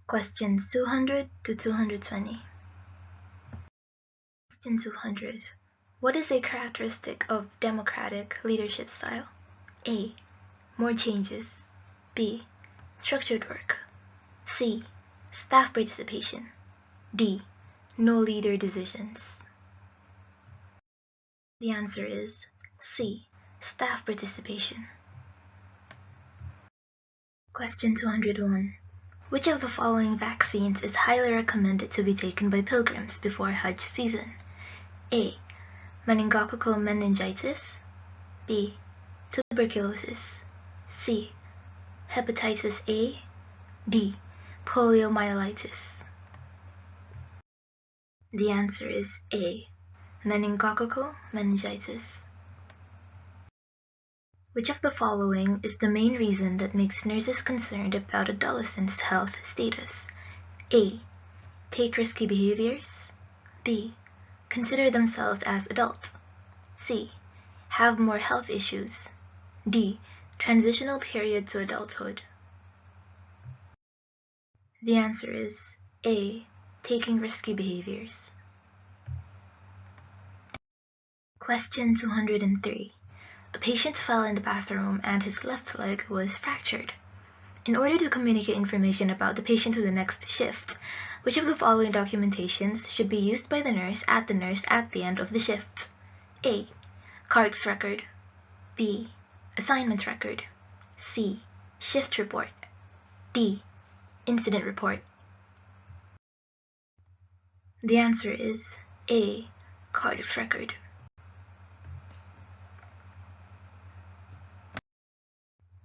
Questions 200 to 220. Question 200. What is a characteristic of democratic leadership style? A. More changes. B. Structured work. C. Staff participation. D. No leader decisions. The answer is C. Staff participation. Question 201. Which of the following vaccines is highly recommended to be taken by pilgrims before Hajj season? A. Meningococcal meningitis. B. Tuberculosis. C. Hepatitis A. D. Poliomyelitis. The answer is A. Meningococcal meningitis. Which of the following is the main reason that makes nurses concerned about adolescents' health status? A. Take risky behaviors. B. Consider themselves as adults. C. Have more health issues. D. Transitional period to adulthood. The answer is A. Taking risky behaviors. Question 203. A patient fell in the bathroom and his left leg was fractured. In order to communicate information about the patient to the next shift, which of the following documentations should be used by the nurse at the end of the shift? A. Cards record. B. Assignments record. C. Shift report. D. Incident report. The answer is A. Cards record.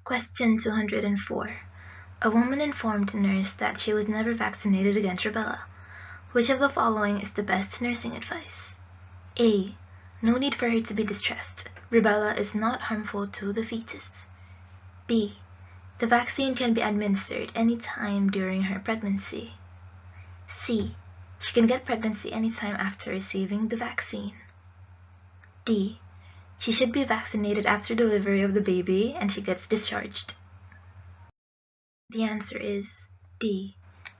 Question 204. A woman informed a nurse that she was never vaccinated against rubella. Which of the following is the best nursing advice? A. No need for her to be distressed. Rubella is not harmful to the fetus. B. The vaccine can be administered any time during her pregnancy. C. She can get pregnancy anytime after receiving the vaccine. D. She should be vaccinated after delivery of the baby and she gets discharged. The answer is D.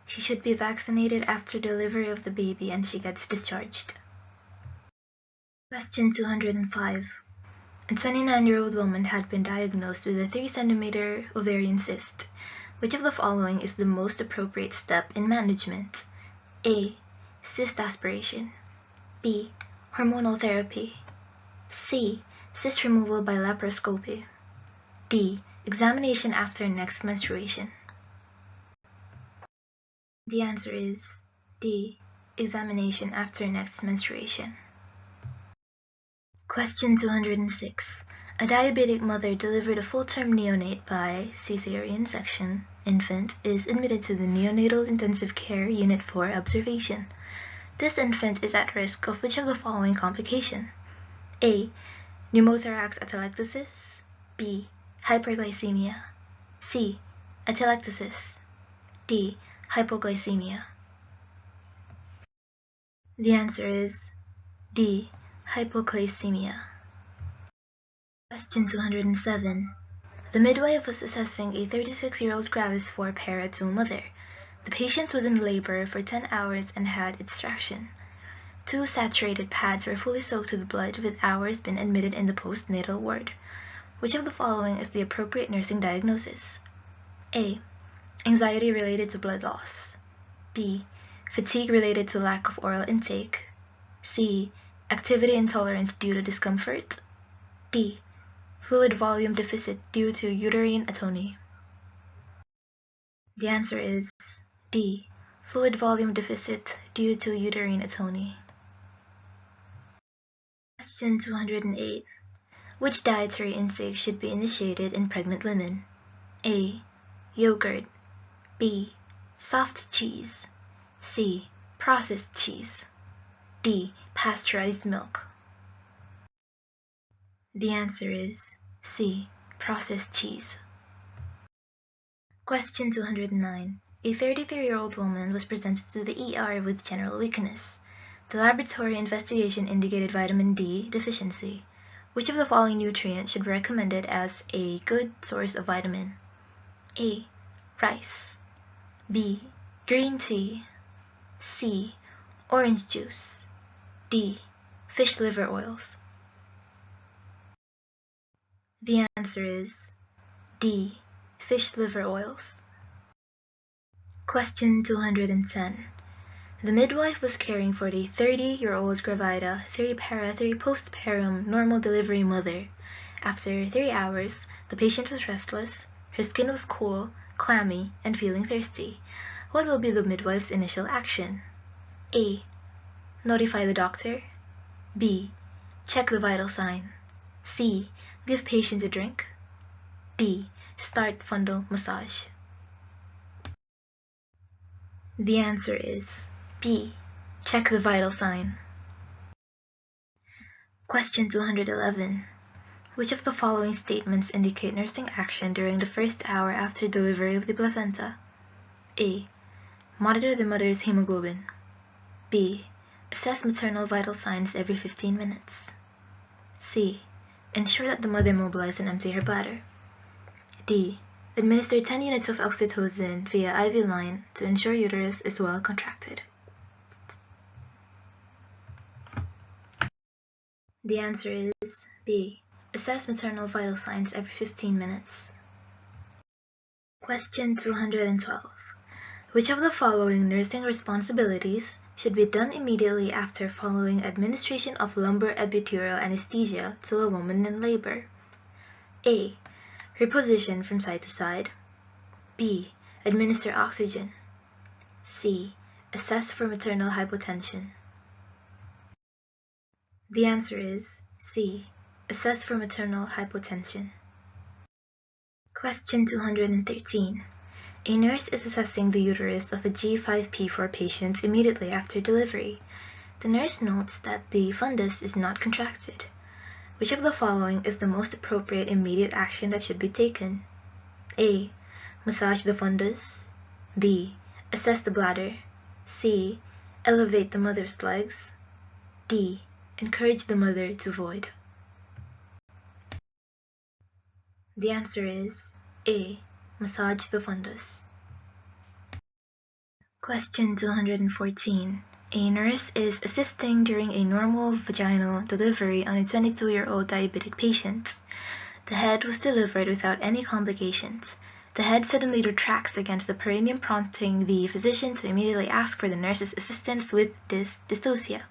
She should be vaccinated after delivery of the baby and she gets discharged. Question 205. A 29-year-old woman had been diagnosed with a 3-centimeter ovarian cyst. Which of the following is the most appropriate step in management? A. Cyst aspiration. B. Hormonal therapy. C. Cyst removal by laparoscopy. D. Examination after next menstruation. The answer is D. Examination after next menstruation. Question 206. A diabetic mother delivered a full-term neonate by cesarean section infant is admitted to the neonatal intensive care unit for observation. This infant is at risk of which of the following complication? A. Pneumothorax atelectasis. B. Hyperglycemia. C. Atelectasis. D. Hypoglycemia. The answer is D. Hypoglycemia. Question 207. The midwife was assessing a 36-year-old gravis 4 para 2 mother. The patient was in labor for 10 hours and had extraction. 2 saturated pads were fully soaked with blood with hours been admitted in the postnatal ward. Which of the following is the appropriate nursing diagnosis? A. Anxiety related to blood loss. B. Fatigue related to lack of oral intake. C. Activity intolerance due to discomfort. D. Fluid volume deficit due to uterine atony. The answer is D. Fluid volume deficit due to uterine atony. Question 208. Which dietary intake should be initiated in pregnant women? A. Yogurt. B. Soft cheese. C. Processed cheese. D. Pasteurized milk. The answer is C. Processed cheese. Question 209. A 33-year-old woman was presented to the ER with general weakness. The laboratory investigation indicated vitamin D deficiency. Which of the following nutrients should be recommended as a good source of vitamin? A. Rice. B. green tea, C. orange juice, D. fish liver oils. The answer is D. fish liver oils. Question 210. The midwife was caring for the 30-year-old gravida, 3-para, 3-postpartum normal delivery mother. After 3 hours, the patient was restless, her skin was cool, clammy, and feeling thirsty. What will be the midwife's initial action? A. Notify the doctor. B. Check the vital sign. C. Give patient a drink. D. Start fundal massage. The answer is B. Check the vital sign. Question 211. Which of the following statements indicate nursing action during the first hour after delivery of the placenta? A. Monitor the mother's hemoglobin. B. Assess maternal vital signs every 15 minutes. C. Ensure that the mother mobilize and empty her bladder. D. Administer 10 units of oxytocin via IV line to ensure uterus is well contracted. The answer is B. Assess maternal vital signs every 15 minutes. Question 212. Which of the following nursing responsibilities should be done immediately after following administration of lumbar epidural anesthesia to a woman in labor? A. Reposition from side to side. B. Administer oxygen. C. Assess for maternal hypotension. The answer is C. Assess for maternal hypotension. Question 213. A nurse is assessing the uterus of a G5P4 patient immediately after delivery. The nurse notes that the fundus is not contracted. Which of the following is the most appropriate immediate action that should be taken? A. Massage the fundus. B. Assess the bladder. C. Elevate the mother's legs. D. Encourage the mother to void. The answer is A. Massage the fundus. Question 214. A nurse is assisting during a normal vaginal delivery on a 22-year-old diabetic patient. The head was delivered without any complications. The head suddenly retracts against the perineum, prompting the physician to immediately ask for the nurse's assistance with this dystocia.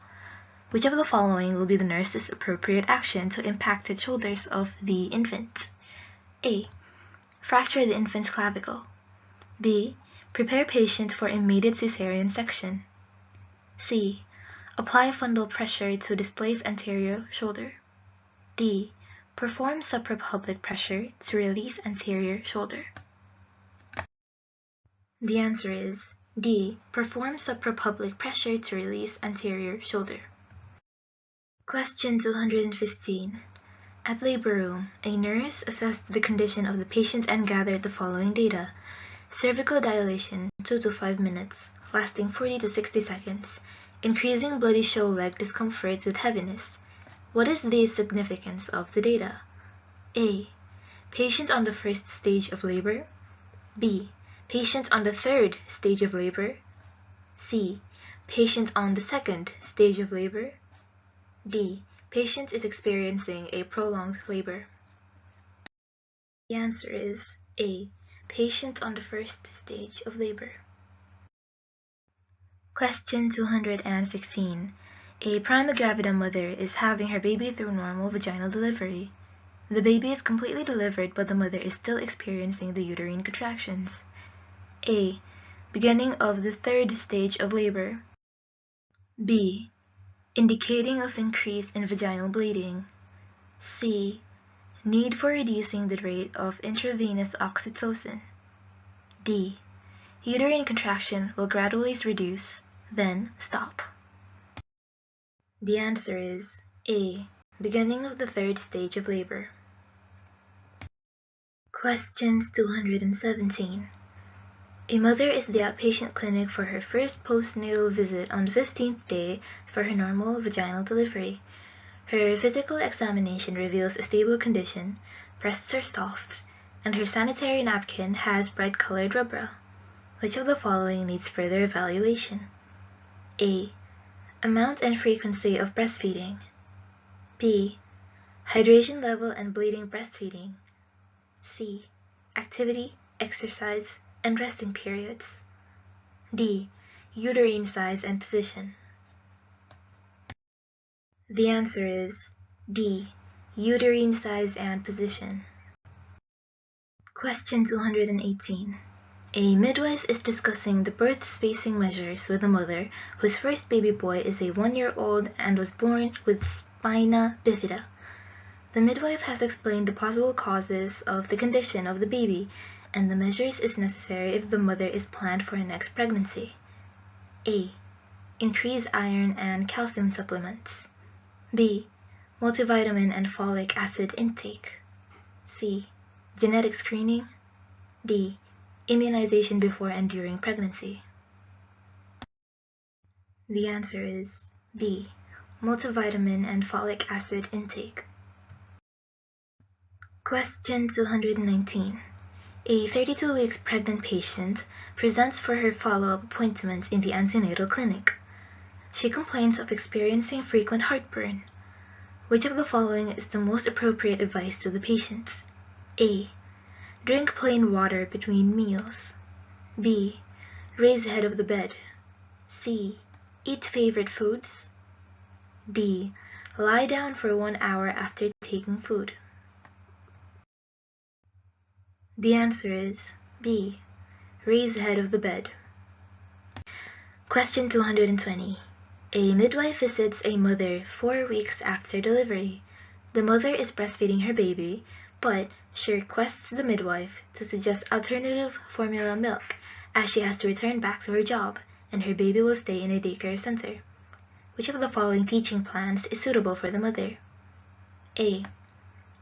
Which of the following will be the nurse's appropriate action to impacted shoulders of the infant? A. Fracture the infant's clavicle. B. Prepare patient for immediate cesarean section. C. Apply fundal pressure to displaced anterior shoulder. D. Perform suprapubic pressure to release anterior shoulder. The answer is D. Perform suprapubic pressure to release anterior shoulder. Question 215. At labor room, a nurse assessed the condition of the patient and gathered the following data. Cervical dilation 2 to 5 minutes, lasting 40 to 60 seconds. Increasing bloody show leg discomforts with heaviness. What is the significance of the data? A. Patient on the first stage of labor. B. Patient on the third stage of labor. C. Patient on the second stage of labor. D. Patient is experiencing a prolonged labor. The answer is A. Patient on the first stage of labor. Question 216. A prima gravida mother is having her baby through normal vaginal delivery. The baby is completely delivered, but the mother is still experiencing the uterine contractions. A. Beginning of the third stage of labor. B. Indicating of increase in vaginal bleeding. C. Need for reducing the rate of intravenous oxytocin. D. Uterine contraction will gradually reduce, then stop. The answer is A. Beginning of the third stage of labor. Questions 217. A mother is at the outpatient clinic for her first postnatal visit on the 15th day for her normal vaginal delivery. Her physical examination reveals a stable condition, breasts are soft, and her sanitary napkin has bright-colored rubra. Which of the following needs further evaluation? A. Amount and frequency of breastfeeding. B. Hydration level and bleeding breastfeeding. C. Activity, exercise, and resting periods. D. Uterine size and position. The answer is D. Uterine size and position. Question 218. A midwife is discussing the birth spacing measures with a mother whose first baby boy is a 1-year-old and was born with spina bifida. The midwife has explained the possible causes of the condition of the baby, and the measures is necessary if the mother is planned for a next pregnancy. A. Increase iron and calcium supplements. B. Multivitamin and folic acid intake. C. Genetic screening. D. Immunization before and during pregnancy. The answer is B. Multivitamin and folic acid intake. Question 219. A 32 weeks pregnant patient presents for her follow-up appointment in the antenatal clinic. She complains of experiencing frequent heartburn. Which of the following is the most appropriate advice to the patient? A. Drink plain water between meals. B. Raise head of the bed. C. Eat favorite foods. D. Lie down for 1 hour after taking food. The answer is B. Raise head of the bed. Question 220. A midwife visits a mother 4 weeks after delivery. The mother is breastfeeding her baby, but she requests the midwife to suggest alternative formula milk as she has to return back to her job and her baby will stay in a daycare center. Which of the following teaching plans is suitable for the mother? A.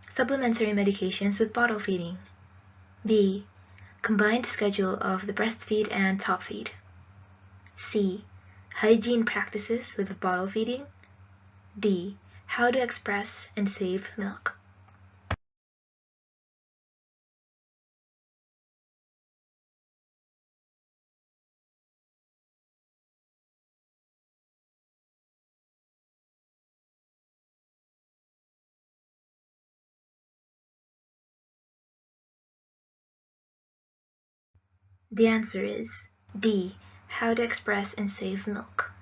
Supplementary medications with bottle feeding. B. Combined schedule of the breastfeed and top feed. C. Hygiene practices with bottle feeding. D. How to express and save milk. The answer is D. How to express and save milk.